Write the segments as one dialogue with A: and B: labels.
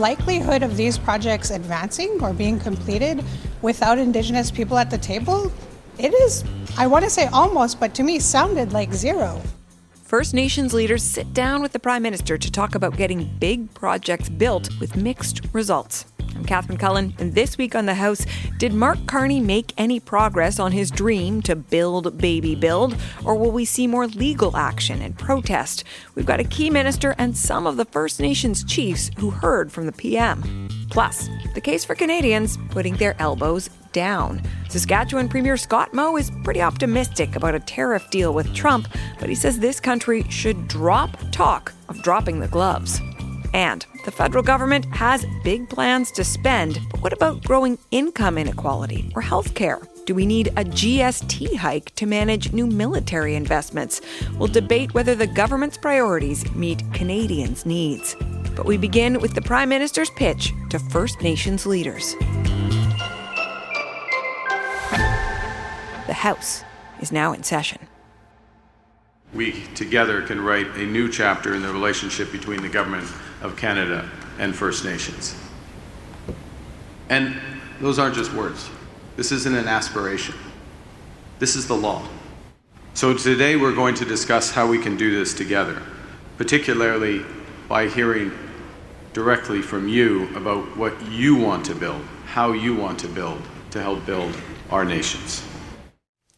A: likelihood of these projects advancing or being completed without Indigenous people at the table, it is, I want to say almost, but to me sounded like zero.
B: First Nations leaders sit down with the Prime Minister to talk about getting big projects built with mixed results. I'm Catherine Cullen, and this week on The House, did Mark Carney make any progress on his dream to build, baby, build? Or will we see more legal action and protest? We've got a key minister and some of the First Nations chiefs who heard from the PM. Plus, the case for Canadians putting their elbows down. Saskatchewan Premier Scott Moe is pretty optimistic about a tariff deal with Trump, but he says this country should drop talk of dropping the gloves. And the federal government has big plans to spend, but what about growing income inequality or healthcare? Do we need a GST hike to manage new military investments? We'll debate whether the government's priorities meet Canadians' needs. But we begin with the Prime Minister's pitch to First Nations leaders. The House is now in session.
C: We together can write a new chapter in the relationship between the Government of Canada and First Nations. And those aren't just words. This isn't an aspiration. This is the law. So today we're going to discuss how we can do this together, particularly by hearing directly from you about what you want to build, how you want to build to help build our nations.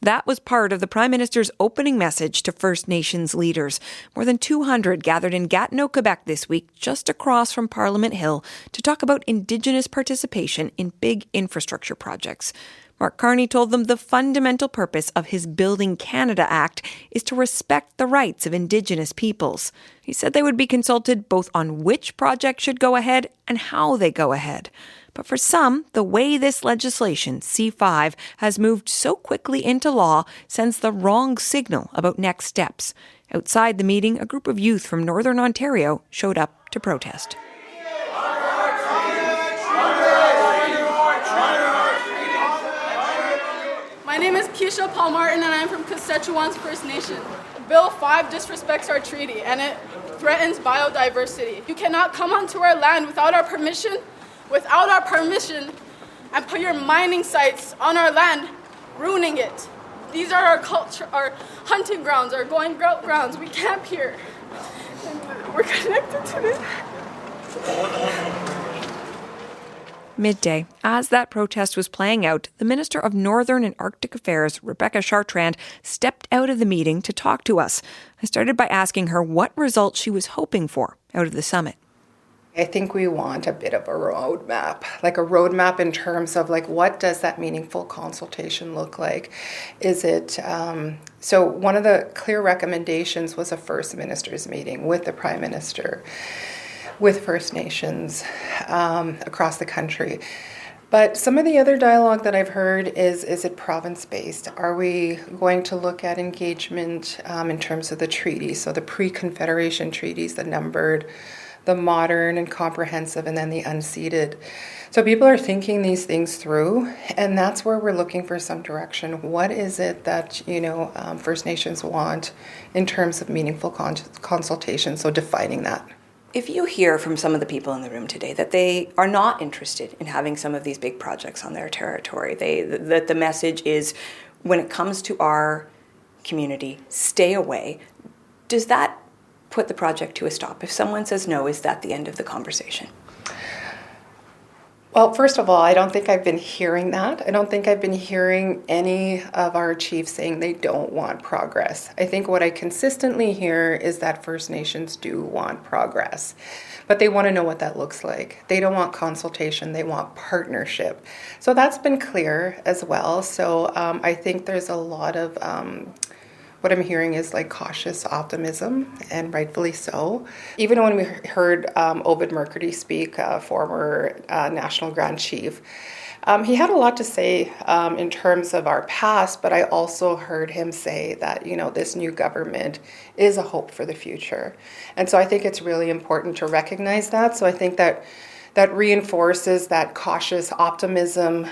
B: That was part of the Prime Minister's opening message to First Nations leaders. More than 200 gathered in Gatineau, Quebec this week, just across from Parliament Hill, to talk about Indigenous participation in big infrastructure projects. Mark Carney told them the fundamental purpose of his Building Canada Act is to respect the rights of Indigenous peoples. He said they would be consulted both on which project should go ahead and how they go ahead. But for some, the way this legislation, C5, has moved so quickly into law sends the wrong signal about next steps. Outside the meeting, a group of youth from Northern Ontario showed up to protest.
D: My name is Keisha Paul Martin and I'm from Saskatchewan's First Nation. Bill 5 disrespects our treaty and it threatens biodiversity. You cannot come onto our land without our permission, and put your mining sites on our land, ruining it. These are our culture, our hunting grounds, our going out grounds. We camp here. And we're connected to this.
B: Midday, as that protest was playing out, the Minister of Northern and Arctic Affairs, Rebecca Chartrand, stepped out of the meeting to talk to us. I started by asking her what results she was hoping for out of the summit.
E: I think we want a bit of a roadmap in terms of what does that meaningful consultation look like? Is it, so one of the clear recommendations was a First Ministers meeting with the Prime Minister, with First Nations across the country. But some of the other dialogue that I've heard is it province-based? Are we going to look at engagement in terms of the treaties, so the pre-Confederation treaties, the numbered, the modern and comprehensive, and then the unceded. So people are thinking these things through, and that's where we're looking for some direction. What is it that, First Nations want in terms of meaningful consultation, so defining that.
F: If you hear from some of the people in the room today that they are not interested in having some of these big projects on their territory, that the message is, when it comes to our community, stay away, does that put the project to a stop? If someone says no, is that the end of the conversation?
E: Well, first of all, I don't think I've been hearing that. I don't think I've been hearing any of our chiefs saying they don't want progress. I think what I consistently hear is that First Nations do want progress, but they want to know what that looks like. They don't want consultation, they want partnership. So that's been clear as well. So I think there's a lot of what I'm hearing is cautious optimism, and rightfully so. Even when we heard Ovid Murkerty speak, former National Grand Chief, he had a lot to say in terms of our past, but I also heard him say that, this new government is a hope for the future. And so I think it's really important to recognize that. So I think that reinforces that cautious optimism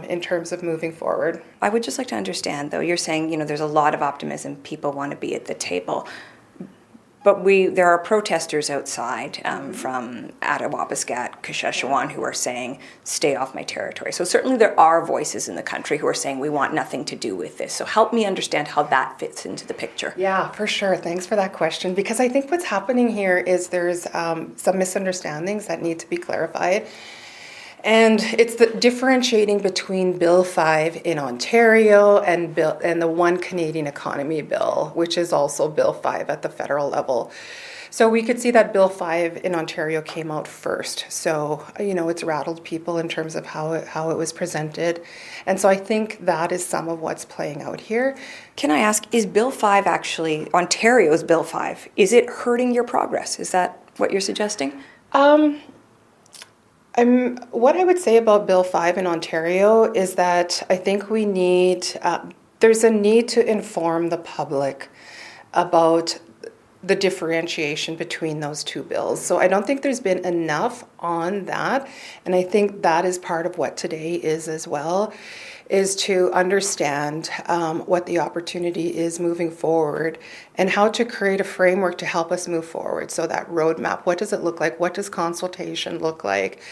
E: in terms of moving forward.
F: I would just like to understand, though, you're saying, there's a lot of optimism, people want to be at the table. But there are protesters outside from Attawapaskat, Saskatchewan, who are saying, stay off my territory. So certainly there are voices in the country who are saying we want nothing to do with this. So help me understand how that fits into the picture.
E: Yeah, for sure. Thanks for that question. Because I think what's happening here is there's some misunderstandings that need to be clarified. And it's the differentiating between Bill 5 in Ontario and the One Canadian Economy Bill, which is also Bill 5 at the federal level. So we could see that Bill 5 in Ontario came out first. So, it's rattled people in terms of how it was presented. And so I think that is some of what's playing out here.
F: Can I ask, is Bill 5 actually, Ontario's Bill 5, is it hurting your progress? Is that what you're suggesting?
E: What I would say about Bill 5 in Ontario is that I think there's a need to inform the public about the differentiation between those two bills. So I don't think there's been enough on that. And I think that is part of what today is as well, is to understand what the opportunity is moving forward and how to create a framework to help us move forward. So that roadmap, what does it look like? What does consultation look like?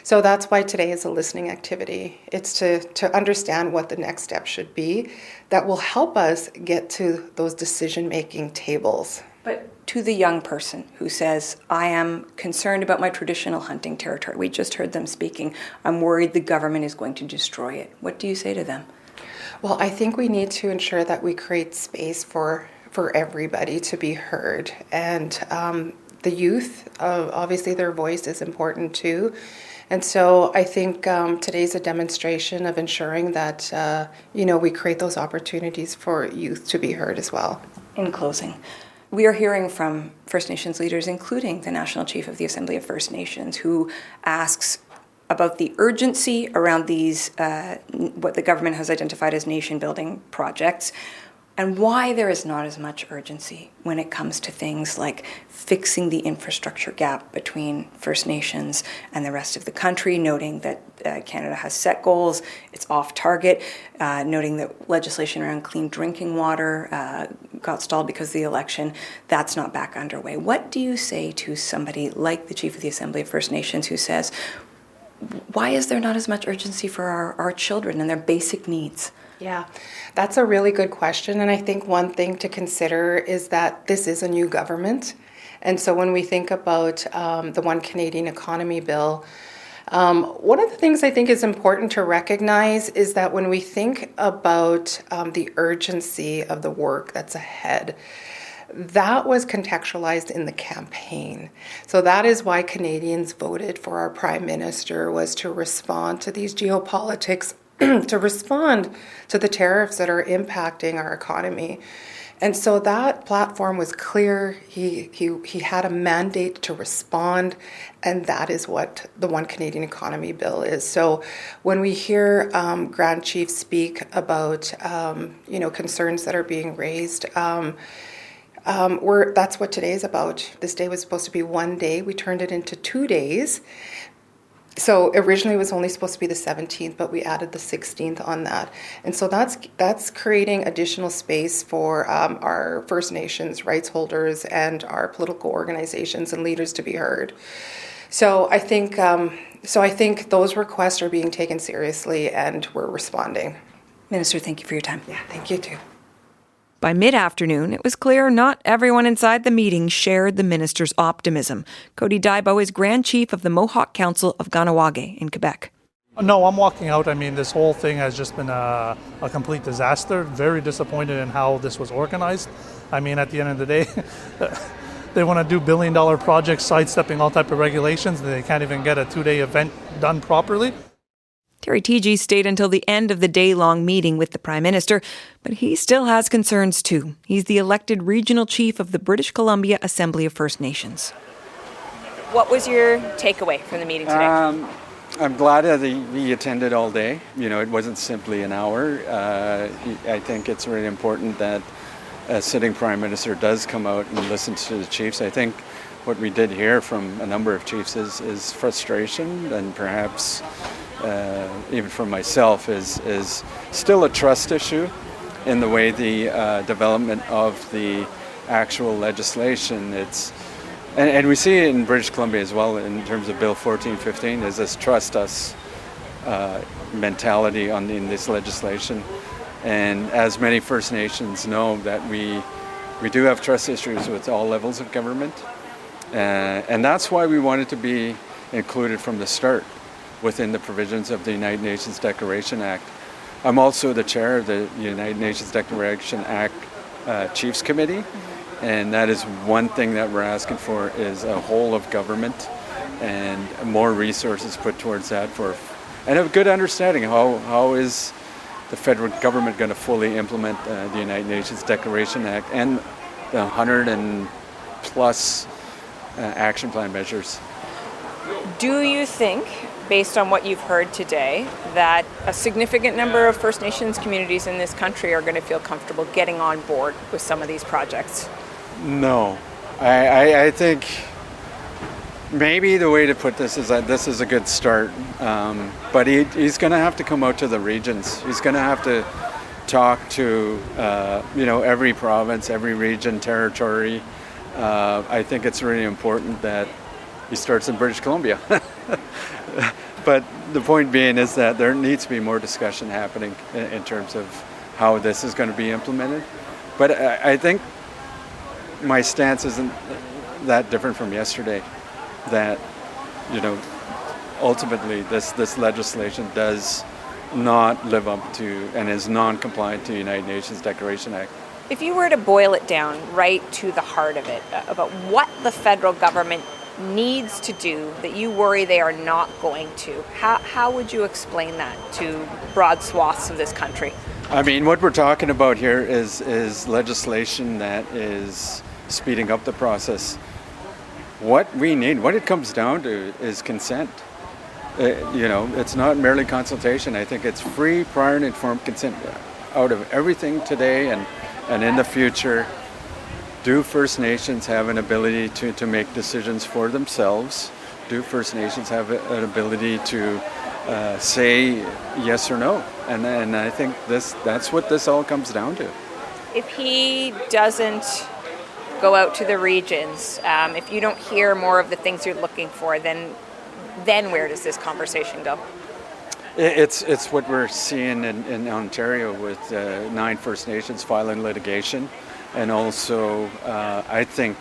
E: So that's why today is a listening activity. It's to understand what the next step should be that will help us get to those decision-making tables.
F: But to the young person who says, I am concerned about my traditional hunting territory. We just heard them speaking. I'm worried the government is going to destroy it. What do you say to them?
E: Well, I think we need to ensure that we create space for everybody to be heard. And the youth, obviously their voice is important too. And so I think today's a demonstration of ensuring that, we create those opportunities for youth to be heard as well.
F: In closing, we are hearing from First Nations leaders, including the National Chief of the Assembly of First Nations, who asks about the urgency around these, what the government has identified as nation-building projects, and why there is not as much urgency when it comes to things like fixing the infrastructure gap between First Nations and the rest of the country, noting that Canada has set goals, it's off target, noting that legislation around clean drinking water got stalled because of the election, that's not back underway. What do you say to somebody like the Chief of the Assembly of First Nations who says, why is there not as much urgency for our children and their basic needs?
E: Yeah, that's a really good question. And I think one thing to consider is that this is a new government. And so when we think about the One Canadian Economy Bill, one of the things I think is important to recognize is that when we think about the urgency of the work that's ahead, that was contextualized in the campaign. So that is why Canadians voted for our Prime Minister, was to respond to these geopolitics, to respond to the tariffs that are impacting our economy. And so that platform was clear. He had a mandate to respond, and that is what the One Canadian Economy Bill is. So when we hear Grand Chief speak about concerns that are being raised, that's what today is about. This day was supposed to be one day. We turned it into 2 days. So originally it was only supposed to be the 17th, but we added the 16th on that. And so that's creating additional space for our First Nations rights holders and our political organizations and leaders to be heard. So I think those requests are being taken seriously, and we're responding.
F: Minister, thank you for your time.
E: Yeah, thank you too.
B: By mid-afternoon, it was clear not everyone inside the meeting shared the minister's optimism. Cody Daibo is Grand Chief of the Mohawk Council of Ganawage in Quebec.
G: No, I'm walking out. I mean, this whole thing has just been a complete disaster. Very disappointed in how this was organized. I mean, at the end of the day, they want to do billion-dollar projects, sidestepping all type of regulations, and they can't even get a 2-day event done properly.
B: Terry Teegee stayed until the end of the day-long meeting with the Prime Minister, but he still has concerns too. He's the elected regional chief of the British Columbia Assembly of First Nations.
F: What was your takeaway from the meeting today?
H: I'm glad that he attended all day. It wasn't simply an hour. I think it's really important that a sitting Prime Minister does come out and listen to the chiefs. I think what we did hear from a number of chiefs is frustration, and perhaps even for myself is still a trust issue in the way the development of the actual legislation. And we see it in British Columbia as well in terms of Bill 1415, is this trust us mentality in this legislation. And as many First Nations know, that we do have trust issues with all levels of government. And that's why we wanted to be included from the start within the provisions of the United Nations Declaration Act. I'm also the chair of the United Nations Declaration Act Chiefs Committee, and that is one thing that we're asking for, is a whole of government and more resources put towards that, and a good understanding how is the federal government going to fully implement the United Nations Declaration Act and the 100 and plus action plan measures.
B: Do you think, based on what you've heard today, that a significant number of First Nations communities in this country are going to feel comfortable getting on board with some of these projects?
H: No. I think maybe the way to put this is that this is a good start, but he's going to have to come out to the regions. He's going to have to talk to every province, every region, territory. I think it's really important that he starts in British Columbia. But the point being is that there needs to be more discussion happening in terms of how this is going to be implemented. But I think my stance isn't that different from yesterday, that ultimately this legislation does not live up to and is non-compliant to the United Nations Declaration Act.
B: If you were to boil it down right to the heart of it, about what the federal government needs to do that you worry they are not going to, how would you explain that to broad swaths of this country?
H: I mean, what we're talking about here is legislation that is speeding up the process. What we need, what it comes down to, is consent. It's not merely consultation. I think it's free, prior and informed consent out of everything today and in the future. Do First Nations have an ability to make decisions for themselves? Do First Nations have an ability to say yes or no? And I think that's what this all comes down to.
B: If he doesn't go out to the regions, if you don't hear more of the things you're looking for, then where does this conversation go?
H: It's what we're seeing in Ontario with 9 First Nations filing litigation. And also, I think,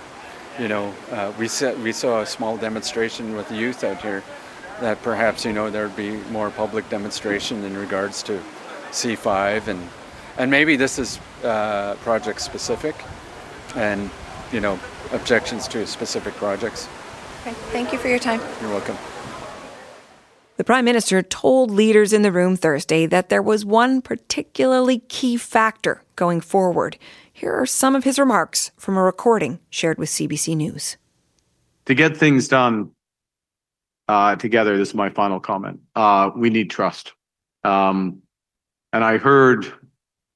H: we saw a small demonstration with the youth out here, that perhaps, there'd be more public demonstration in regards to C5, and maybe this is project specific, and, objections to specific projects.
B: Okay. Thank you for your time.
H: You're welcome.
B: The Prime Minister told leaders in the room Thursday that there was one particularly key factor going forward. Here are some of his remarks from a recording shared with CBC News.
C: To get things done together, this is my final comment, we need trust. And I heard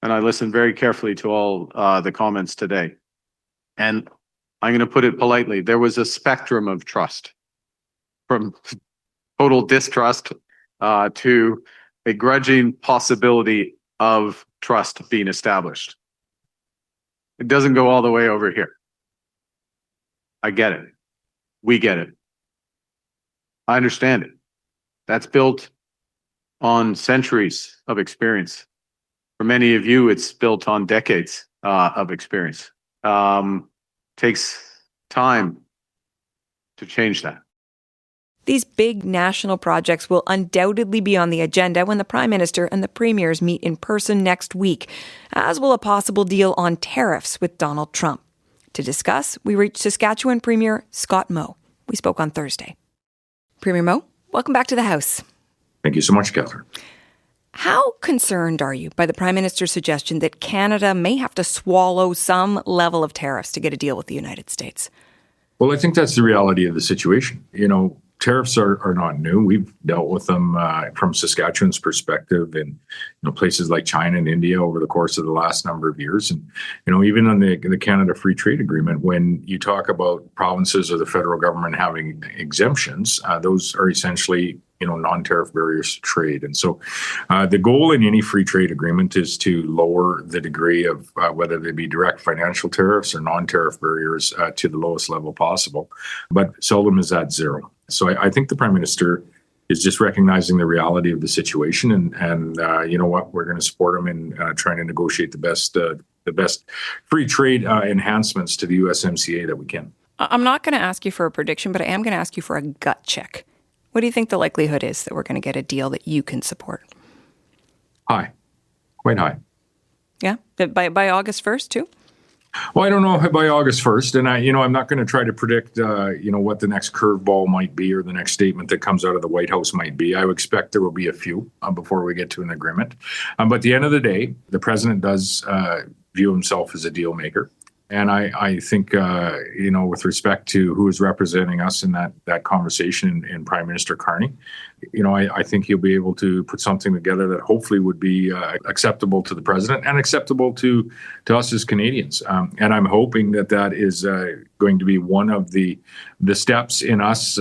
C: and I listened very carefully to all the comments today. And I'm going to put it politely. There was a spectrum of trust, from total distrust to a grudging possibility of trust being established. It doesn't go all the way over here. I get it. We get it. I understand it. That's built on centuries of experience. For many of you, it's built on decades of experience. Takes time to change that.
B: These big national projects will undoubtedly be on the agenda when the Prime Minister and the Premiers meet in person next week, as will a possible deal on tariffs with Donald Trump. To discuss, we reached Saskatchewan Premier Scott Moe. We spoke on Thursday. Premier Moe, welcome back to the House.
I: Thank you so much, Catherine.
B: How concerned are you by the Prime Minister's suggestion that Canada may have to swallow some level of tariffs to get a deal with the United States?
I: Well, I think that's the reality of the situation. Tariffs are not new. We've dealt with them from Saskatchewan's perspective in places like China and India over the course of the last number of years. And, even on the Canada Free Trade Agreement, when you talk about provinces or the federal government having exemptions, those are essentially non-tariff barriers to trade. And so the goal in any free trade agreement is to lower the degree of whether they be direct financial tariffs or non-tariff barriers to the lowest level possible, but seldom is that zero. So I think the Prime Minister is just recognizing the reality of the situation, and you know what, we're going to support him in trying to negotiate the best free trade enhancements to the USMCA that we can.
B: I'm not going to ask you for a prediction, but I am going to ask you for a gut check. What do you think the likelihood is that we're going to get a deal that you can support?
I: High, quite high.
B: Yeah, by August 1st too?
I: Well, I don't know by August 1st, and I'm not going to try to predict, what the next curveball might be or the next statement that comes out of the White House might be. I would expect there will be a few before we get to an agreement. But at the end of the day, the president does view himself as a deal maker. And I think, with respect to who is representing us in that conversation in Prime Minister Carney, I think he'll be able to put something together that hopefully would be acceptable to the president and acceptable to us as Canadians. And I'm hoping that is going to be one of the steps in us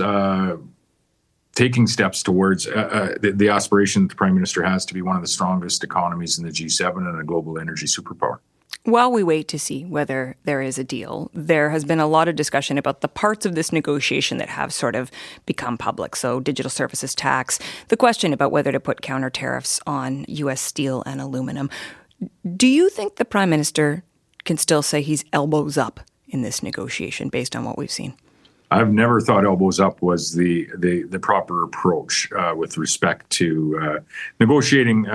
I: taking steps towards the aspiration that the Prime Minister has to be one of the strongest economies in the G7 and a global energy superpower.
B: While we wait to see whether there is a deal, there has been a lot of discussion about the parts of this negotiation that have sort of become public. So digital services tax, the question about whether to put counter tariffs on U.S. steel and aluminum. Do you think the Prime Minister can still say he's elbows up in this negotiation based on what we've seen?
I: I've never thought elbows up was the proper approach with respect to negotiating.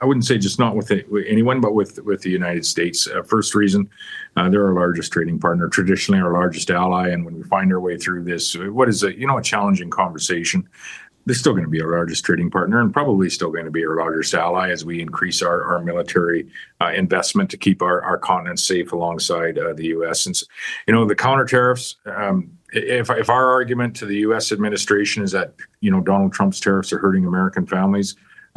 I: I wouldn't say just not with anyone, but with the United States. First reason, they're our largest trading partner, traditionally our largest ally. And when we find our way through this, what is a challenging conversation, they're still going to be our largest trading partner and probably still going to be our largest ally as we increase our military investment to keep our continent safe alongside the U.S. And, the counter tariffs, if our argument to the U.S. administration is that, Donald Trump's tariffs are hurting American families,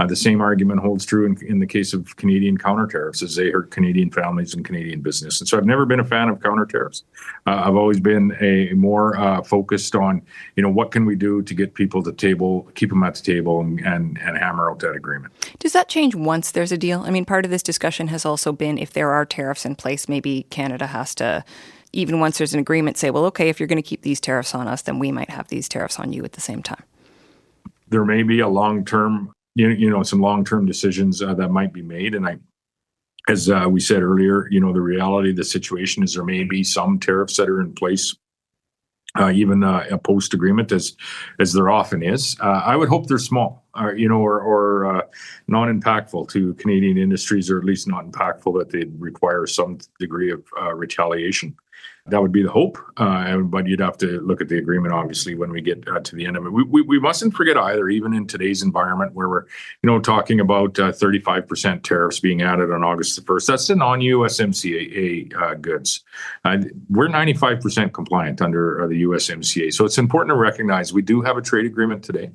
I: the same argument holds true in the case of Canadian counter tariffs, as they hurt Canadian families and Canadian business. And so I've never been a fan of counter tariffs. I've always been a more focused on, what can we do to get people to the table, keep them at the table, and hammer out that agreement.
B: Does that change once there's a deal? I mean, part of this discussion has also been if there are tariffs in place, maybe Canada has to, even once there's an agreement, say, well, okay, if you're going to keep these tariffs on us, then we might have these tariffs on you at the same time.
I: There may be a long-term some long-term decisions that might be made. And as we said earlier, the reality of the situation is there may be some tariffs that are in place, even a post-agreement, as there often is. I would hope they're small, or non-impactful to Canadian industries, or at least not impactful that they'd require some degree of retaliation. That would be the hope, but you'd have to look at the agreement, obviously, when we get to the end of it. We mustn't forget either, even in today's environment where we're, talking about 35% tariffs being added on August the 1st. That's the non-USMCA goods. We're 95% compliant under the USMCA. So it's important to recognize we do have a trade agreement today.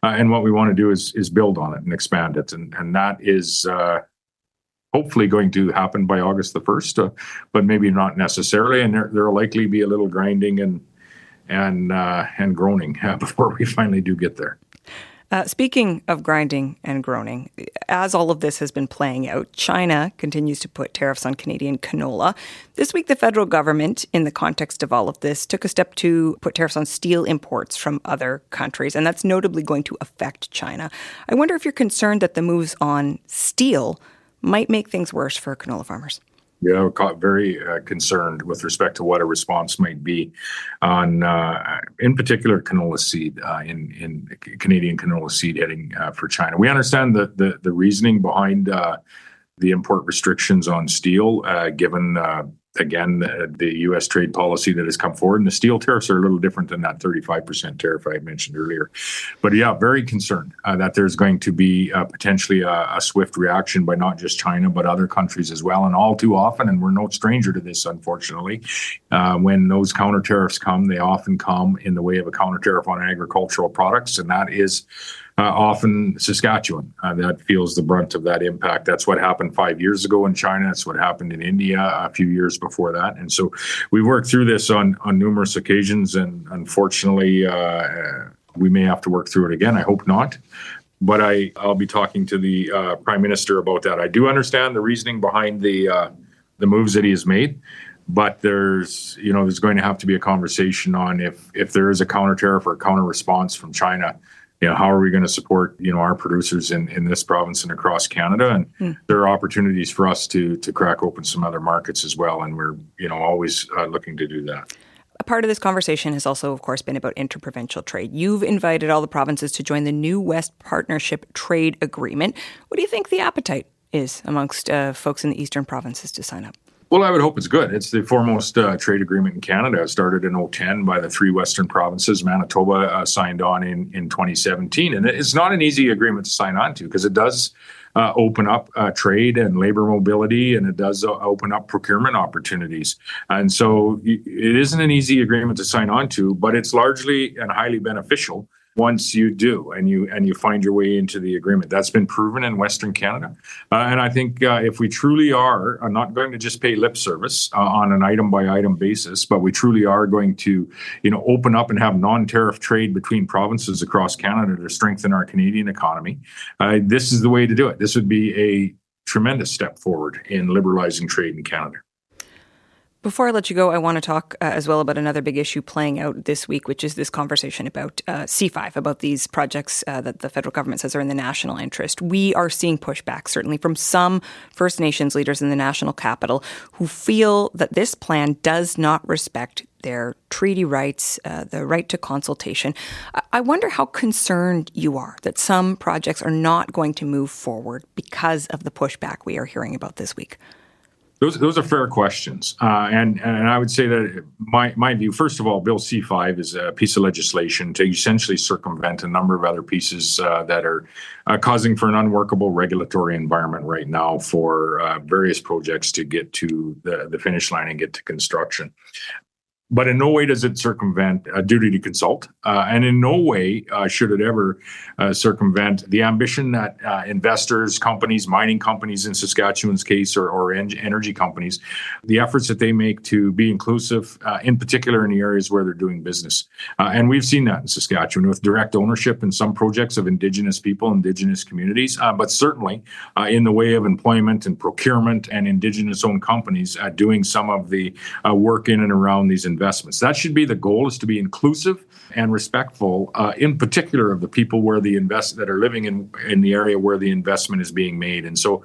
I: And what we want to do is build on it and expand it. And that is hopefully going to happen by August the 1st, but maybe not necessarily. And there will likely be a little grinding and groaning before we finally do get there.
B: Speaking of grinding and groaning, as all of this has been playing out, China continues to put tariffs on Canadian canola. This week, the federal government, in the context of all of this, took a step to put tariffs on steel imports from other countries, and that's notably going to affect China. I wonder if you're concerned that the moves on steel might make things worse for canola farmers.
I: Yeah, we're very concerned with respect to what a response might be on, in particular, canola seed, in Canadian canola seed heading for China. We understand the reasoning behind the import restrictions on steel, given, again, the U.S. trade policy that has come forward. And the steel tariffs are a little different than that 35% tariff I mentioned earlier. But yeah, very concerned that there's going to be potentially a swift reaction by not just China, but other countries as well. And all too often, and we're no stranger to this, unfortunately, when those counter tariffs come, they often come in the way of a counter tariff on agricultural products. And that is often Saskatchewan that feels the brunt of that impact. That's what happened 5 years ago in China. That's what happened in India a few years before that. And so we've worked through this on numerous occasions, and unfortunately, we may have to work through it again. I hope not. But I'll be talking to the Prime Minister about that. I do understand the reasoning behind the moves that he has made, but there's going to have to be a conversation on if there is a counter tariff or a counter response from China. How are we going to support our producers in this province and across Canada? And there are opportunities for us to crack open some other markets as well, and we're always looking to do that.
B: A part of this conversation has also, of course, been about interprovincial trade. You've invited all the provinces to join the new West Partnership Trade Agreement. What do you think the appetite is amongst folks in the eastern provinces to sign up?
I: Well, I would hope it's good. It's the foremost trade agreement in Canada. It started in 2010 by the three western provinces. Manitoba signed on in 2017. And it's not an easy agreement to sign on to because it does open up trade and labor mobility, and it does open up procurement opportunities. And so it isn't an easy agreement to sign on to, but it's largely and highly beneficial once you do and you find your way into the agreement. That's been proven in Western Canada. And I think if we truly are not going to just pay lip service on an item by item basis, but we truly are going to, open up and have non-tariff trade between provinces across Canada to strengthen our Canadian economy, this is the way to do it. This would be a tremendous step forward in liberalizing trade in Canada.
B: Before I let you go, I want to talk as well about another big issue playing out this week, which is this conversation about C5, about these projects that the federal government says are in the national interest. We are seeing pushback, certainly from some First Nations leaders in the national capital who feel that this plan does not respect their treaty rights, the right to consultation. I wonder how concerned you are that some projects are not going to move forward because of the pushback we are hearing about this week.
I: Those are fair questions. And I would say that my view, first of all, Bill C5 is a piece of legislation to essentially circumvent a number of other pieces that are causing for an unworkable regulatory environment right now for various projects to get to the finish line and get to construction. But in no way does it circumvent a duty to consult. And in no way should it ever circumvent the ambition that investors, companies, mining companies in Saskatchewan's case, or energy companies, the efforts that they make to be inclusive, in particular in the areas where they're doing business. And we've seen that in Saskatchewan with direct ownership in some projects of Indigenous people, Indigenous communities, but certainly in the way of employment and procurement and Indigenous-owned companies doing some of the work in and around these investments. That should be the goal, is to be inclusive and respectful, in particular of the people where that are living in the area where the investment is being made. And so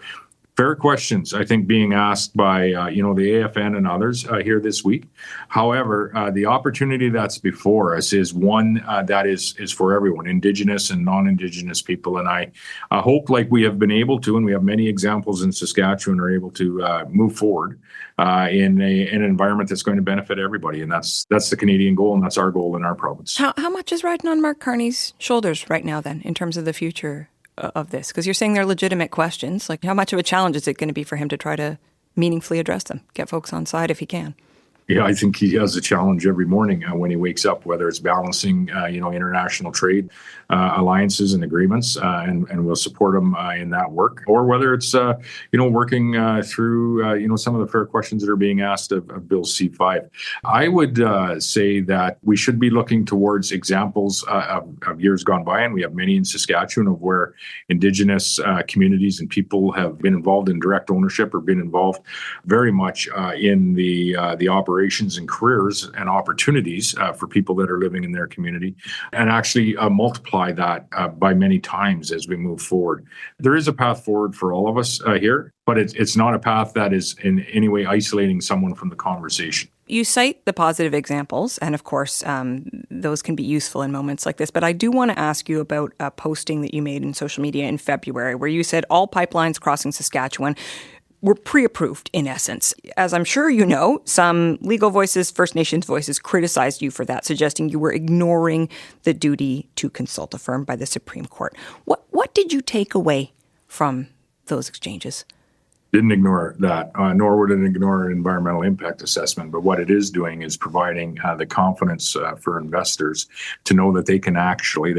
I: fair questions, I think, being asked by, the AFN and others here this week. However, the opportunity that's before us is one that is for everyone, Indigenous and non-Indigenous people. And I hope, like we have been able to, and we have many examples in Saskatchewan, are able to move forward in an environment that's going to benefit everybody. And that's the Canadian goal, and that's our goal in our province.
B: How much is riding on Mark Carney's shoulders right now, then, in terms of the future of this? Because you're saying they're legitimate questions. Like, how much of a challenge is it going to be for him to try to meaningfully address them, get folks on side if he can?
I: Yeah, I think he has a challenge every morning when he wakes up, whether it's balancing, international trade alliances and agreements, and we'll support him in that work, or whether it's, working through, some of the fair questions that are being asked of Bill C5. I would say that we should be looking towards examples of years gone by, and we have many in Saskatchewan, of where Indigenous communities and people have been involved in direct ownership or been involved very much in the operations and careers and opportunities for people that are living in their community, and actually multiply that by many times as we move forward. There is a path forward for all of us here, but it's not a path that is in any way isolating someone from the conversation.
B: You cite the positive examples, and of course, those can be useful in moments like this. But I do want to ask you about a posting that you made in social media in February, where you said all pipelines crossing Saskatchewan were pre-approved, in essence. As I'm sure you know, some legal voices, First Nations voices, criticized you for that, suggesting you were ignoring the duty to consult affirmed by the Supreme Court. What did you take away from those exchanges?
I: Didn't ignore that, nor would it ignore an environmental impact assessment. But what it is doing is providing the confidence for investors to know that they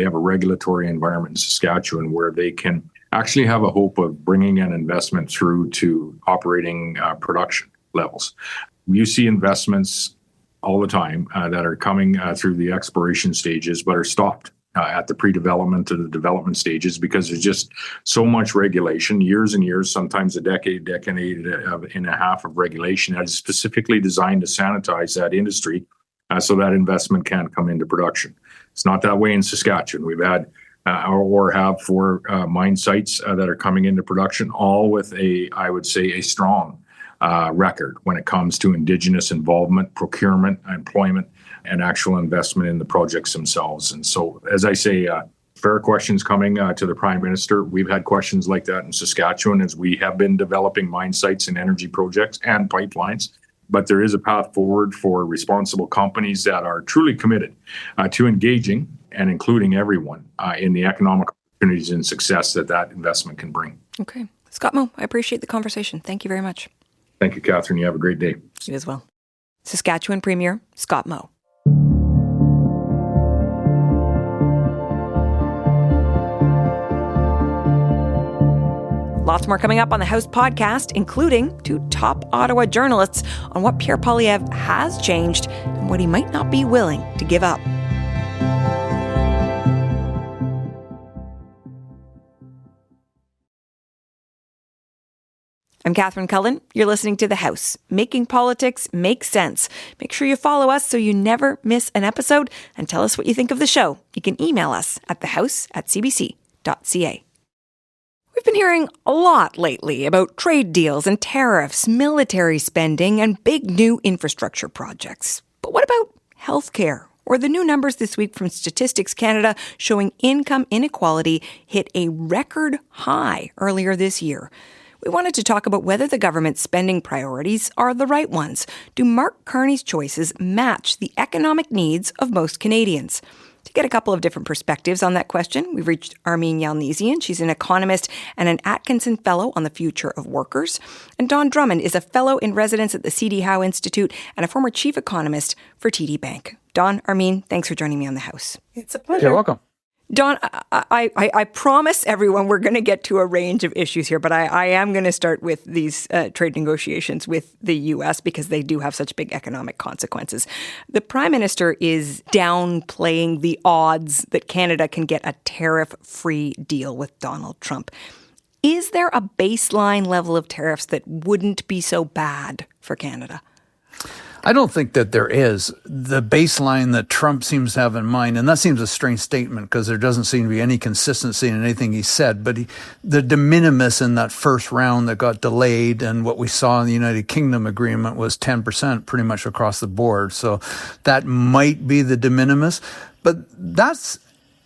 I: have a regulatory environment in Saskatchewan where they can actually have a hope of bringing an investment through to operating production levels. You see investments all the time that are coming through the exploration stages, but are stopped at the pre-development to the development stages, because there's just so much regulation, years and years, sometimes a decade and a half of regulation that is specifically designed to sanitize that industry so that investment can come into production. It's not that way in Saskatchewan. We've had or have 4 mine sites that are coming into production, all with I would say, a strong record when it comes to Indigenous involvement, procurement, employment, and actual investment in the projects themselves. And so, as I say, fair questions coming to the Prime Minister. We've had questions like that in Saskatchewan as we have been developing mine sites and energy projects and pipelines. But there is a path forward for responsible companies that are truly committed to engaging and including everyone in the economic opportunities and success that investment can bring.
B: Okay. Scott Moe, I appreciate the conversation. Thank you very much.
I: Thank you, Catherine. You have a great day.
B: You as well. Saskatchewan Premier Scott Moe. Lots more coming up on the House podcast, including 2 top Ottawa journalists on what Pierre Poilievre has changed and what he might not be willing to give up. I'm Catherine Cullen. You're listening to The House, making politics make sense. Make sure you follow us so you never miss an episode, and tell us what you think of the show. You can email us at thehouse@cbc.ca. We've been hearing a lot lately about trade deals and tariffs, military spending, and big new infrastructure projects. But what about healthcare? Or the new numbers this week from Statistics Canada showing income inequality hit a record high earlier this year. We wanted to talk about whether the government's spending priorities are the right ones. Do Mark Carney's choices match the economic needs of most Canadians? To get a couple of different perspectives on that question, we've reached Armine Yalnizyan. She's an economist and an Atkinson Fellow on the Future of Workers. And Don Drummond is a Fellow in Residence at the C.D. Howe Institute and a former Chief Economist for TD Bank. Don, Armine, thanks for joining me on The House.
J: It's a pleasure.
K: You're welcome.
B: Don, I promise everyone we're going to get to a range of issues here, but I am going to start with these trade negotiations with the U.S. because they do have such big economic consequences. The Prime Minister is downplaying the odds that Canada can get a tariff-free deal with Donald Trump. Is there a baseline level of tariffs that wouldn't be so bad for Canada?
K: I don't think that there is. The baseline that Trump seems to have in mind, and that seems a strange statement because there doesn't seem to be any consistency in anything he said, but the de minimis in that first round that got delayed and what we saw in the United Kingdom agreement was 10% pretty much across the board. So that might be the de minimis, but that's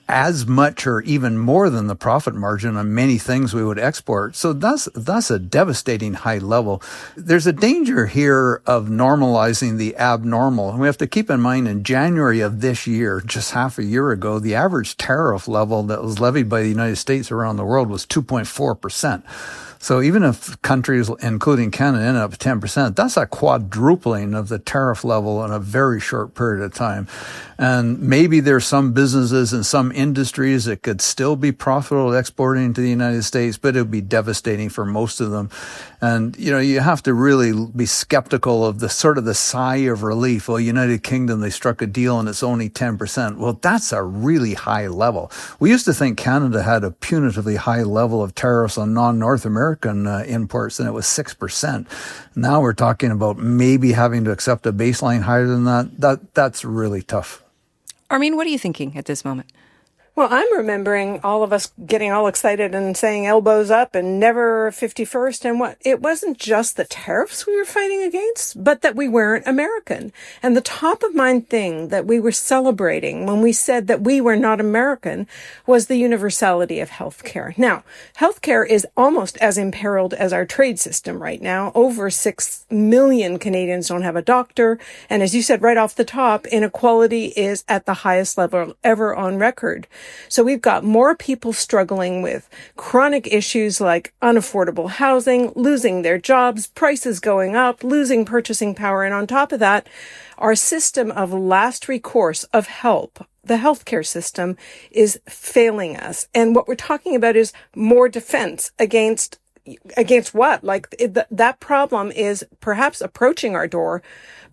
K: as much or even more than the profit margin on many things we would export. So that's a devastating high level. There's a danger here of normalizing the abnormal. And we have to keep in mind in January of this year, just half a year ago, the average tariff level that was levied by the United States around the world was 2.4%. So even if countries, including Canada, end up at 10%, that's a quadrupling of the tariff level in a very short period of time. And maybe there's some businesses and some industries that could still be profitable exporting to the United States, but it would be devastating for most of them. And, you have to really be skeptical of the sort of the sigh of relief. Well, United Kingdom, they struck a deal and it's only 10%. Well, that's a really high level. We used to think Canada had a punitively high level of tariffs on non-North American imports, and it was 6%. Now we're talking about maybe having to accept a baseline higher than that. That's really tough.
B: Armine, what are you thinking at this moment?
J: Well, I'm remembering all of us getting all excited and saying elbows up and never 51st and what. It wasn't just the tariffs we were fighting against, but that we weren't American. And the top of mind thing that we were celebrating when we said that we were not American was the universality of healthcare. Now, healthcare is almost as imperiled as our trade system right now. Over 6 million Canadians don't have a doctor. And as you said right off the top, inequality is at the highest level ever on record. So we've got more people struggling with chronic issues like unaffordable housing, losing their jobs, prices going up, losing purchasing power. And on top of that, our system of last recourse of help, the healthcare system, is failing us. And what we're talking about is more defense against against what? Like that problem is perhaps approaching our door,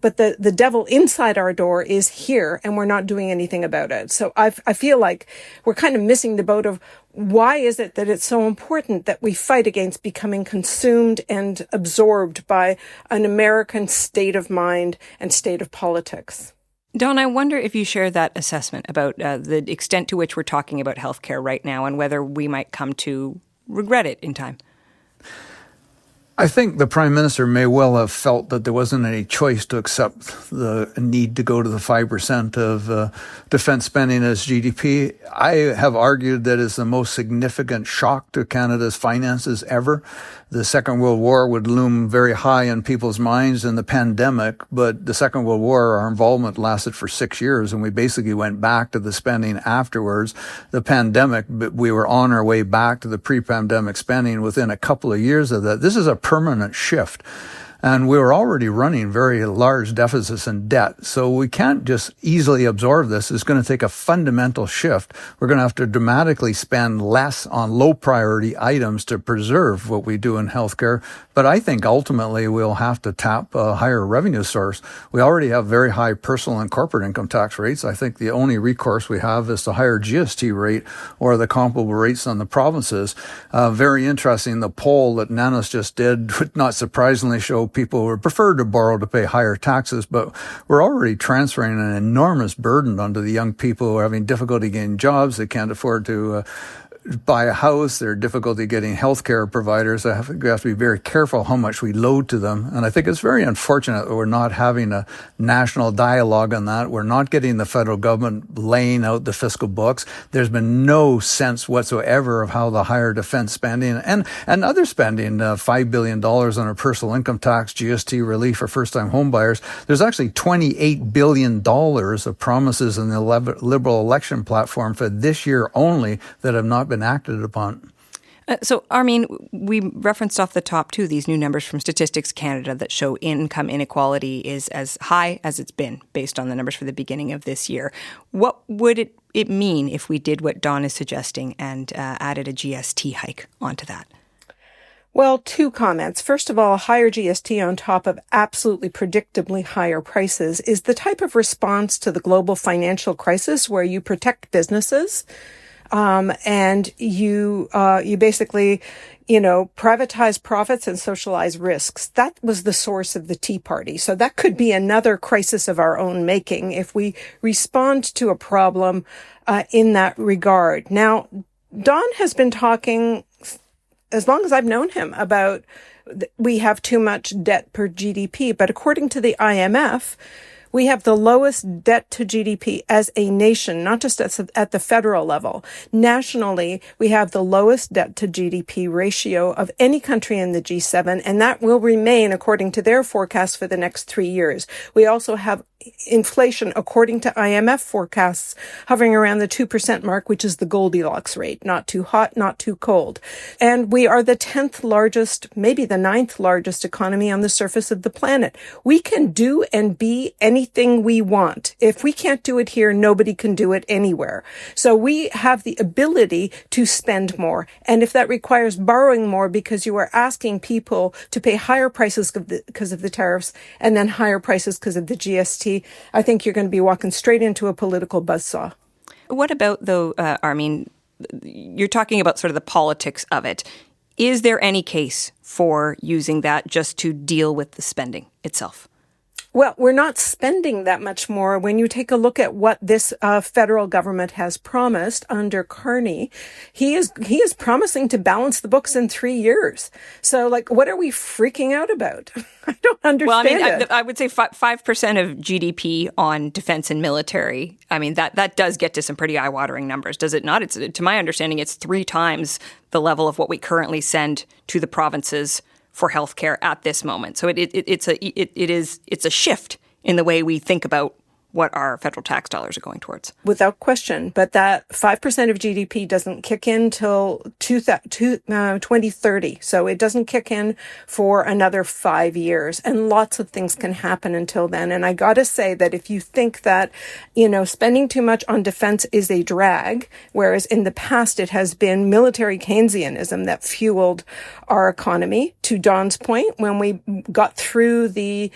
J: but the devil inside our door is here and we're not doing anything about it. So I feel like we're kind of missing the boat of why is it that it's so important that we fight against becoming consumed and absorbed by an American state of mind and state of politics.
B: Dawn, I wonder if you share that assessment about the extent to which we're talking about healthcare right now and whether we might come to regret it in time.
K: I think the Prime Minister may well have felt that there wasn't any choice to accept the need to go to the 5% of defense spending as GDP. I have argued that it's the most significant shock to Canada's finances ever. The Second World War would loom very high in people's minds in the pandemic, but the Second World War, our involvement lasted for 6 years, and we basically went back to the spending afterwards. The pandemic, we were on our way back to the pre-pandemic spending within a couple of years of that. This is a permanent shift. And we were already running very large deficits and debt. So we can't just easily absorb this. It's going to take a fundamental shift. We're going to have to dramatically spend less on low priority items to preserve what we do in healthcare. But I think ultimately we'll have to tap a higher revenue source. We already have very high personal and corporate income tax rates. I think the only recourse we have is the higher GST rate or the comparable rates on the provinces. Very interesting. The poll that Nanos just did would not surprisingly show people would prefer to borrow to pay higher taxes, but we're already transferring an enormous burden onto the young people who are having difficulty getting jobs. They can't afford to buy a house. They're difficulty getting healthcare providers. We have to be very careful how much we load to them. And I think it's very unfortunate that we're not having a national dialogue on that. We're not getting the federal government laying out the fiscal books. There's been no sense whatsoever of how the higher defense spending and other spending, $5 billion on our personal income tax, GST relief for first-time home buyers. There's actually $28 billion of promises in the Liberal election platform for this year only that have not been acted upon.
B: So, Armin, we referenced off the top, too, these new numbers from Statistics Canada that show income inequality is as high as it's been based on the numbers for the beginning of this year. What would it mean if we did what Dawn is suggesting and added a GST hike onto that?
J: Well, two comments. First of all, higher GST on top of absolutely predictably higher prices is the type of response to the global financial crisis where you protect businesses. And you basically, privatize profits and socialize risks. That was the source of the Tea Party. So that could be another crisis of our own making if we respond to a problem, in that regard. Now, Don has been talking, as long as I've known him, about we have too much debt per GDP. But according to the IMF, we have the lowest debt to GDP as a nation, not just at the federal level. Nationally, we have the lowest debt to GDP ratio of any country in the G7, and that will remain according to their forecast for the next 3 years. We also have inflation, according to IMF forecasts, hovering around the 2% mark, which is the Goldilocks rate, not too hot, not too cold. And we are the 10th largest, maybe the 9th largest economy on the surface of the planet. We can do and be anything we want. If we can't do it here, nobody can do it anywhere. So we have the ability to spend more. And if that requires borrowing more because you are asking people to pay higher prices because of the tariffs and then higher prices because of the GST, I think you're going to be walking straight into a political buzzsaw.
B: What about, though, Armin, you're talking about sort of the politics of it. Is there any case for using that just to deal with the spending itself?
J: Well, we're not spending that much more. When you take a look at what this federal government has promised under Carney, he is promising to balance the books in 3 years. So, what are we freaking out about? I don't understand it.
B: I would say 5% of GDP on defense and military. I mean, that does get to some pretty eye-watering numbers, does it not? It's, to my understanding, it's 3 times the level of what we currently send to the provinces for healthcare at this moment. So it's a shift in the way we think about what our federal tax dollars are going towards.
J: Without question. But that 5% of GDP doesn't kick in till 2030. So it doesn't kick in for another 5 years. And lots of things can happen until then. And I got to say that if you think that, spending too much on defense is a drag, whereas in the past it has been military Keynesianism that fueled our economy. To Don's point, when we got through the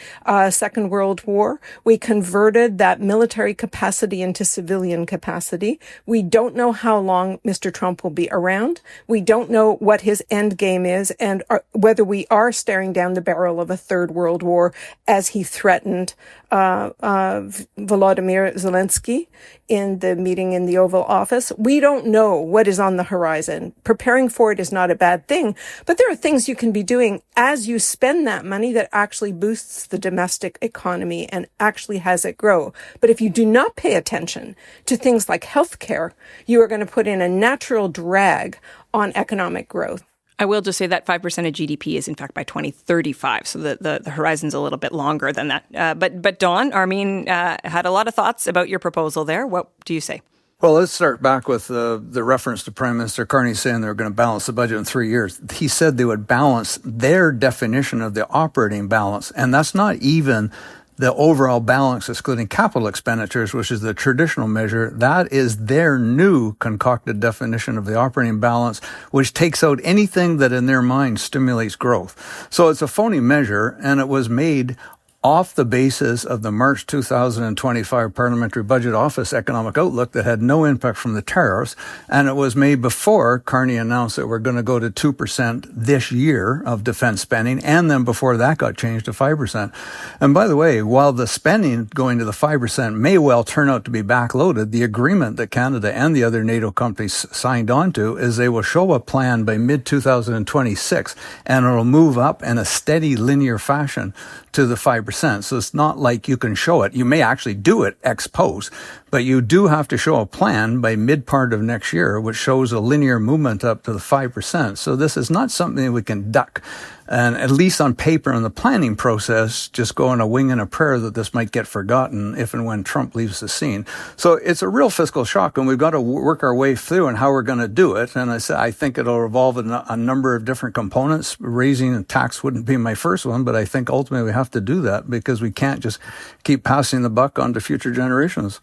J: Second World War, we converted that military capacity into civilian capacity. We don't know how long Mr. Trump will be around. We don't know what his end game is and whether we are staring down the barrel of a third world war as he threatened Volodymyr Zelensky in the meeting in the Oval Office. We don't know what is on the horizon. Preparing for it is not a bad thing, but there are things you can be doing as you spend that money that actually boosts the domestic economy and actually has it grow. But if you do not pay attention to things like healthcare, you are going to put in a natural drag on economic growth.
B: I will just say that 5% of GDP is, in fact, by 2035. So the horizon's a little bit longer than that. But Dawn, Armin had a lot of thoughts about your proposal there. What do you say?
K: Well, let's start back with the reference to Prime Minister Carney saying they're going to balance the budget in 3 years. He said they would balance their definition of the operating balance. And that's not even the overall balance excluding capital expenditures, which is the traditional measure. That is their new concocted definition of the operating balance, which takes out anything that in their mind stimulates growth. So it's a phony measure, and it was made off the basis of the March 2025 Parliamentary Budget Office economic outlook that had no impact from the tariffs. And it was made before Carney announced that we're going to go to 2% this year of defense spending. And then before that got changed to 5%. And by the way, while the spending going to the 5% may well turn out to be backloaded, the agreement that Canada and the other NATO countries signed on to is they will show a plan by mid-2026 and it'll move up in a steady linear fashion to the 5%. So it's not like you can show it. You may actually do it ex post, but you do have to show a plan by mid part of next year, which shows a linear movement up to the 5%. So this is not something we can duck. And at least on paper in the planning process, just go on a wing and a prayer that this might get forgotten if and when Trump leaves the scene. So it's a real fiscal shock, and we've got to work our way through on how we're going to do it. And I think it'll revolve in a number of different components. Raising a tax wouldn't be my first one, but I think ultimately we have to do that because we can't just keep passing the buck on to future generations.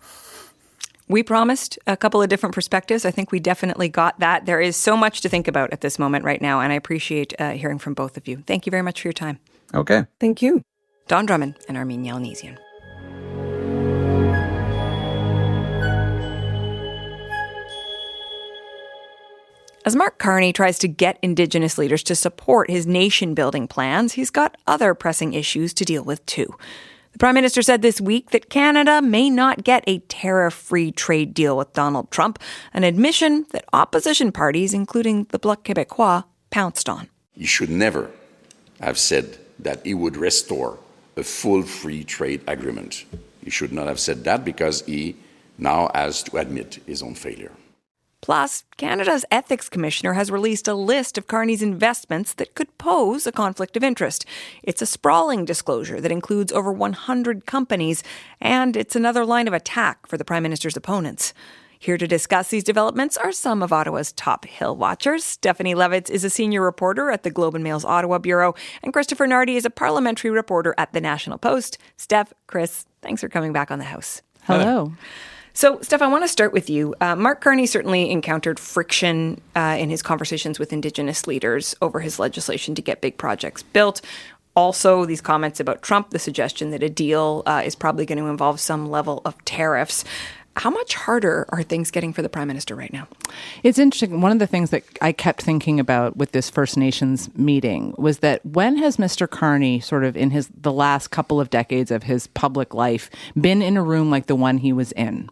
B: We promised a couple of different perspectives. I think we definitely got that. There is so much to think about at this moment right now, and I appreciate hearing from both of you. Thank you very much for your time.
K: Okay.
J: Thank you.
B: Dawn Drummond and Armin Yalnizyan. As Mark Carney tries to get Indigenous leaders to support his nation-building plans, he's got other pressing issues to deal with too. The Prime Minister said this week that Canada may not get a tariff-free trade deal with Donald Trump, an admission that opposition parties, including the Bloc Québécois, pounced on.
L: He should never have said that he would restore a full free trade agreement. He should not have said that because he now has to admit his own failure.
B: Plus, Canada's Ethics Commissioner has released a list of Carney's investments that could pose a conflict of interest. It's a sprawling disclosure that includes over 100 companies, and it's another line of attack for the Prime Minister's opponents. Here to discuss these developments are some of Ottawa's top Hill watchers. Stephanie Levitz is a senior reporter at the Globe and Mail's Ottawa Bureau, and Christopher Nardi is a parliamentary reporter at the National Post. Steph, Chris, thanks for coming back on the House.
M: Hello.
B: So, Steph, I want to start with you. Mark Carney certainly encountered friction in his conversations with Indigenous leaders over his legislation to get big projects built. Also, these comments about Trump, the suggestion that a deal is probably going to involve some level of tariffs. How much harder are things getting for the Prime Minister right now?
M: It's interesting. One of the things that I kept thinking about with this First Nations meeting was that when has Mr. Carney, sort of in the last couple of decades of his public life, been in a room like the one he was in,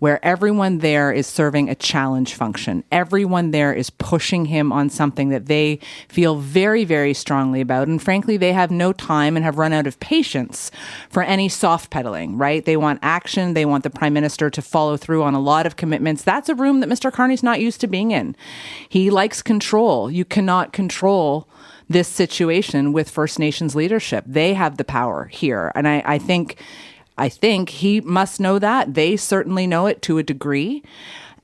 M: where everyone there is serving a challenge function? Everyone there is pushing him on something that they feel very, very strongly about. And frankly, they have no time and have run out of patience for any soft pedaling, right? They want action. They want the Prime Minister to follow through on a lot of commitments. That's a room that Mr. Carney's not used to being in. He likes control. You cannot control this situation with First Nations leadership. They have the power here. And I think I think he must know that. They certainly know it to a degree.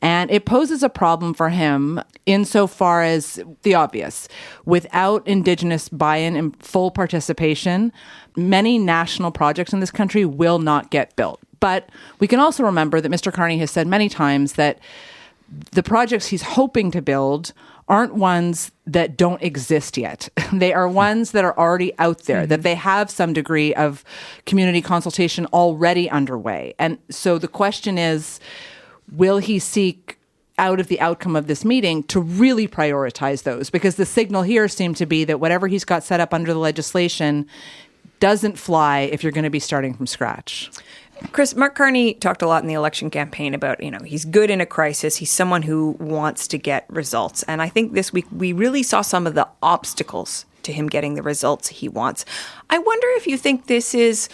M: And it poses a problem for him insofar as the obvious. Without Indigenous buy-in and full participation, many national projects in this country will not get built. But we can also remember that Mr. Carney has said many times that the projects he's hoping to build aren't ones that don't exist yet. They are ones that are already out there, that they have some degree of community consultation already underway. And so the question is, will he seek out of the outcome of this meeting to really prioritize those? Because the signal here seemed to be that whatever he's got set up under the legislation doesn't fly if you're going to be starting from scratch.
B: Chris, Mark Carney talked a lot in the election campaign about, he's good in a crisis. He's someone who wants to get results. And I think this week we really saw some of the obstacles to him getting the results he wants. I wonder if you think this is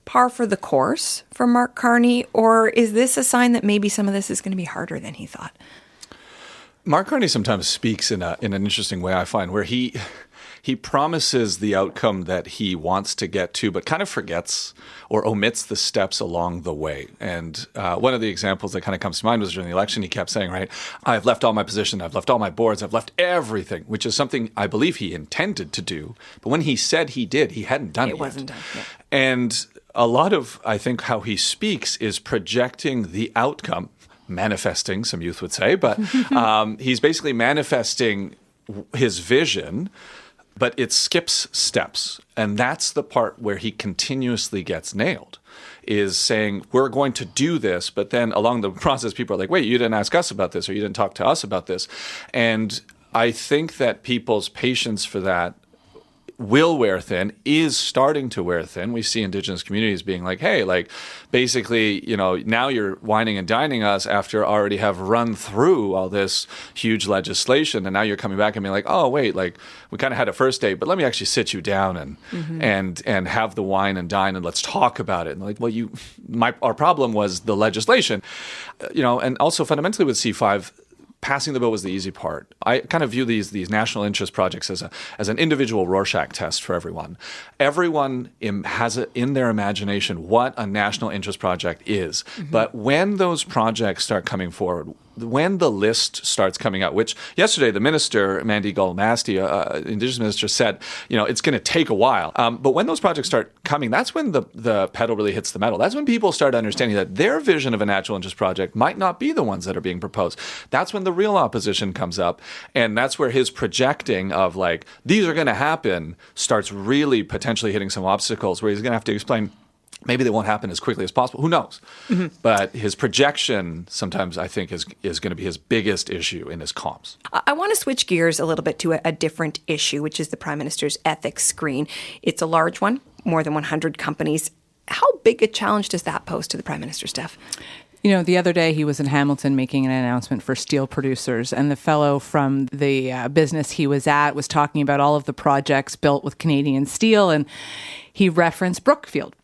B: par for the course for Mark Carney, or is this a sign that maybe some of this is going to be harder than he thought?
N: Mark Carney sometimes speaks in an interesting way, I find, where he promises the outcome that he wants to get to, but kind of forgets or omits the steps along the way. And one of the examples that kind of comes to mind was during the election, he kept saying, right, I've left all my positions, I've left all my boards, I've left everything, which is something I believe he intended to do. But when he said he did, he hadn't done it yet. It wasn't done, yeah. And a lot of, I think, how he speaks is projecting the outcome, manifesting, some youth would say, but he's basically manifesting his vision, but it skips steps. And that's the part where he continuously gets nailed, is saying, we're going to do this, but then along the process, people are like, wait, you didn't ask us about this, or you didn't talk to us about this. And I think that people's patience for that will wear thin, is starting to wear thin. We see Indigenous communities being like, hey, like basically, now you're whining and dining us after already have run through all this huge legislation. And now you're coming back and being like, oh, wait, like we kind of had a first date, but let me actually sit you down and have the wine and dine and let's talk about it. And like, well, our problem was the legislation, and also fundamentally with C5, passing the bill was the easy part. I kind of view these national interest projects as an individual Rorschach test for everyone. Everyone has in their imagination what a national interest project is. But when those projects start coming forward, when the list starts coming out, which yesterday the minister, Mandy Galmasti, Indigenous minister, said, it's going to take a while. But when those projects start coming, that's when the pedal really hits the metal. That's when people start understanding that their vision of a natural interest project might not be the ones that are being proposed. That's when the real opposition comes up. And that's where his projecting of like, these are going to happen starts really potentially hitting some obstacles where he's going to have to explain, maybe they won't happen as quickly as possible. Who knows? But his projection sometimes, I think, is going to be his biggest issue in his comms.
B: I want to switch gears a little bit to a different issue, which is the Prime Minister's ethics screen. It's a large one, more than 100 companies. How big a challenge does that pose to the Prime Minister's staff?
M: The other day he was in Hamilton making an announcement for steel producers, and the fellow from the business he was at was talking about all of the projects built with Canadian steel, and he referenced Brookfield.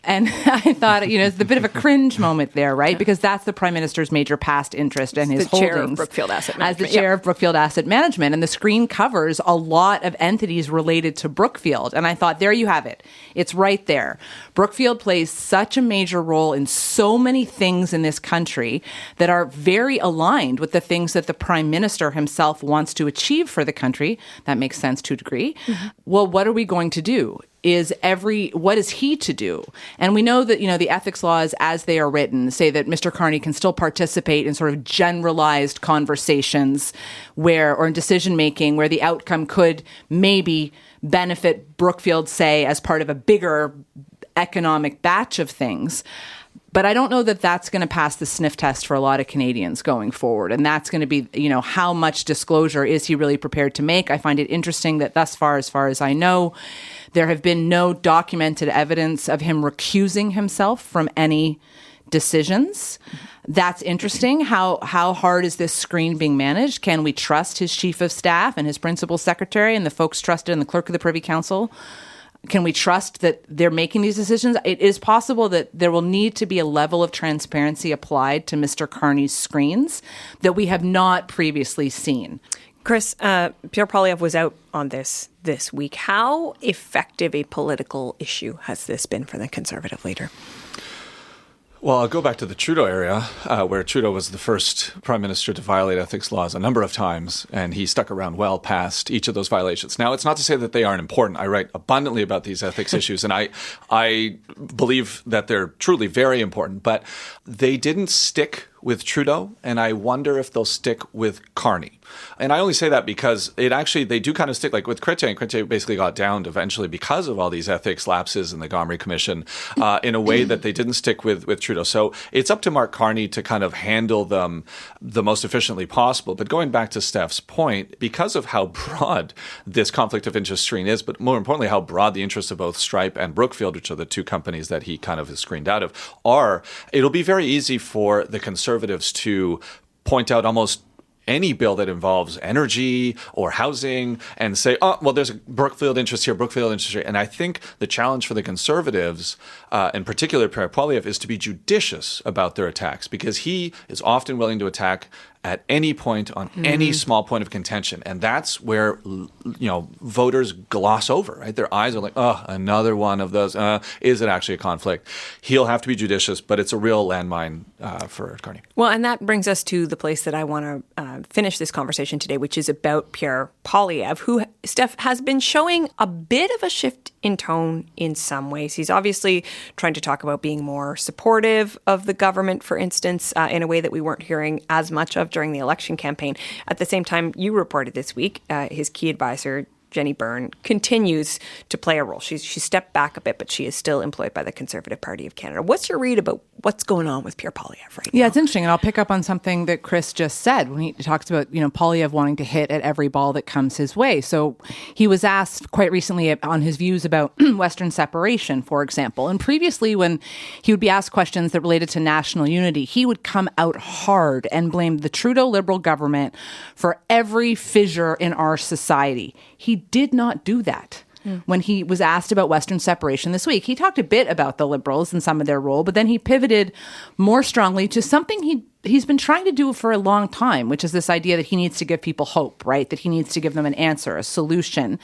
M: And I thought, it's a bit of a cringe moment there, right? Because that's the Prime Minister's major past interest and his holdings.
B: Chair of Brookfield Asset Management.
M: As the chair of Brookfield Asset Management. And the screen covers a lot of entities related to Brookfield. And I thought, there you have it. It's right there. Brookfield plays such a major role in so many things in this country that are very aligned with the things that the Prime Minister himself wants to achieve for the country. That makes sense to a degree. Well, what are we going to do? What is he to do? And we know that, the ethics laws as they are written say that Mr. Carney can still participate in sort of generalized conversations or in decision making where the outcome could maybe benefit Brookfield, say, as part of a bigger economic batch of things. But I don't know that that's going to pass the sniff test for a lot of Canadians going forward. And that's going to be, how much disclosure is he really prepared to make? I find it interesting that thus far, as far as I know, there have been no documented evidence of him recusing himself from any decisions. That's interesting. How hard is this screen being managed? Can we trust his chief of staff and his principal secretary and the folks trusted in the clerk of the Privy Council? Can we trust that they're making these decisions? It is possible that there will need to be a level of transparency applied to Mr. Carney's screens that we have not previously seen.
B: Chris, Pierre Poilievre was out on this week. How effective a political issue has this been for the Conservative leader?
N: Well, I'll go back to the Trudeau area, where Trudeau was the first prime minister to violate ethics laws a number of times, and he stuck around well past each of those violations. Now, it's not to say that they aren't important. I write abundantly about these ethics issues, and I believe that they're truly very important, but they didn't stick with Trudeau, and I wonder if they'll stick with Carney. And I only say that because they do kind of stick, like with Chrétien. And Chrétien basically got downed eventually because of all these ethics lapses in the Gomery Commission in a way that they didn't stick with Trudeau. So it's up to Mark Carney to kind of handle them the most efficiently possible. But going back to Steph's point, because of how broad this conflict of interest screen is, but more importantly, how broad the interests of both Stripe and Brookfield, which are the two companies that he kind of is screened out of, are, it'll be very easy for the Conservatives to point out almost any bill that involves energy or housing and say, oh, well, there's a Brookfield interest here, Brookfield interest here. And I think the challenge for the Conservatives, in particular Pierre Poilievre, is to be judicious about their attacks, because he is often willing to attack at any point on any small point of contention. And that's where, voters gloss over, right? Their eyes are like, oh, another one of those. Is it actually a conflict? He'll have to be judicious, but it's a real landmine for Carney.
B: Well, and that brings us to the place that I want to finish this conversation today, which is about Pierre Poilievre, who, Steph, has been showing a bit of a shift in tone in some ways. He's obviously trying to talk about being more supportive of the government, for instance, in a way that we weren't hearing as much of during the election campaign. At the same time, you reported this week, his key advisor, Jenny Byrne, continues to play a role. She stepped back a bit, but she is still employed by the Conservative Party of Canada. What's your read about what's going on with Pierre Poilievre right now?
M: Yeah, it's interesting. And I'll pick up on something that Chris just said when he talks about, Poilievre wanting to hit at every ball that comes his way. So he was asked quite recently on his views about Western separation, for example. And previously, when he would be asked questions that related to national unity, he would come out hard and blame the Trudeau Liberal government for every fissure in our society. He did not do that. When he was asked about Western separation this week, he talked a bit about the Liberals and some of their role, but then he pivoted more strongly to something he's been trying to do for a long time, which is this idea that he needs to give people hope, right? That he needs to give them an answer, a solution.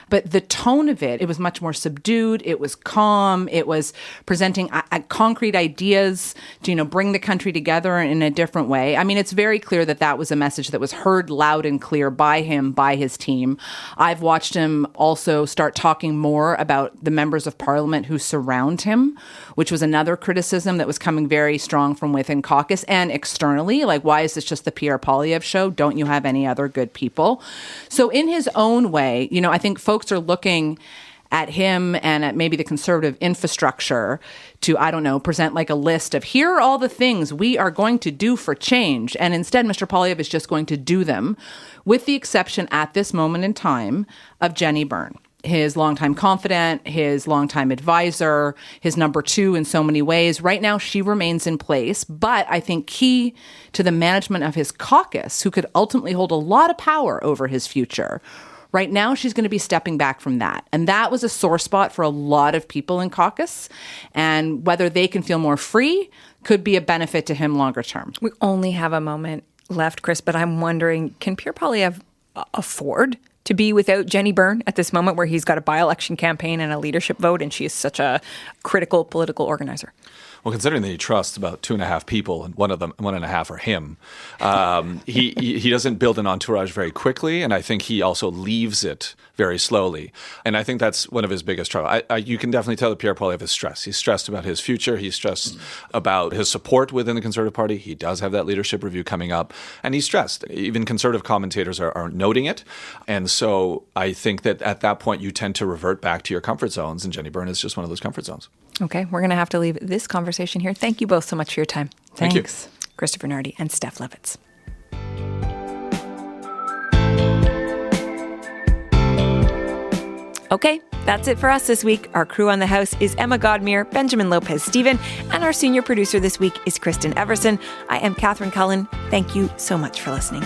M: But the tone of it was much more subdued. It was calm. It was presenting concrete ideas to, bring the country together in a different way. I mean, it's very clear that was a message that was heard loud and clear by him, by his team. I've watched him also start talking more about the members of parliament who surround him, which was another criticism that was coming very strong from within caucus and externally. Like, why is this just the Pierre Poilievre show? Don't you have any other good people? So in his own way, I think folks are looking at him and at maybe the Conservative infrastructure to, present like a list of here are all the things we are going to do for change. And instead, Mr. Poilievre is just going to do them, with the exception at this moment in time of Jenny Byrne, his longtime confidant, his longtime advisor, his number two in so many ways. Right now, she remains in place, but I think key to the management of his caucus, who could ultimately hold a lot of power over his future. Right now, she's going to be stepping back from that. And that was a sore spot for a lot of people in caucus. And whether they can feel more free could be a benefit to him longer term.
B: We only have a moment left, Chris, but I'm wondering, can Pierre Poilievre afford to be without Jenny Byrne at this moment where he's got a by-election campaign and a leadership vote, and she is such a critical political organizer?
N: Well, considering that he trusts about 2.5 people and 1.5 are him, he doesn't build an entourage very quickly, and I think he also leaves it very slowly. And I think that's one of his biggest trouble. You can definitely tell that Pierre Poilievre is stressed. He's stressed about his future. He's stressed about his support within the Conservative Party. He does have that leadership review coming up, and he's stressed. Even Conservative commentators are noting it. And so I think that at that point, you tend to revert back to your comfort zones, and Jenny Byrne is just one of those comfort zones.
B: Okay, we're going to have to leave this conversation here. Thank you both so much for your time.
N: Thank you.
B: Christopher Nardi and Steph Levitz. Okay, that's it for us this week. Our crew on the house is Emma Godmere, Benjamin Lopez-Steven, and our senior producer this week is Kristen Everson. I am Catherine Cullen. Thank you so much for listening.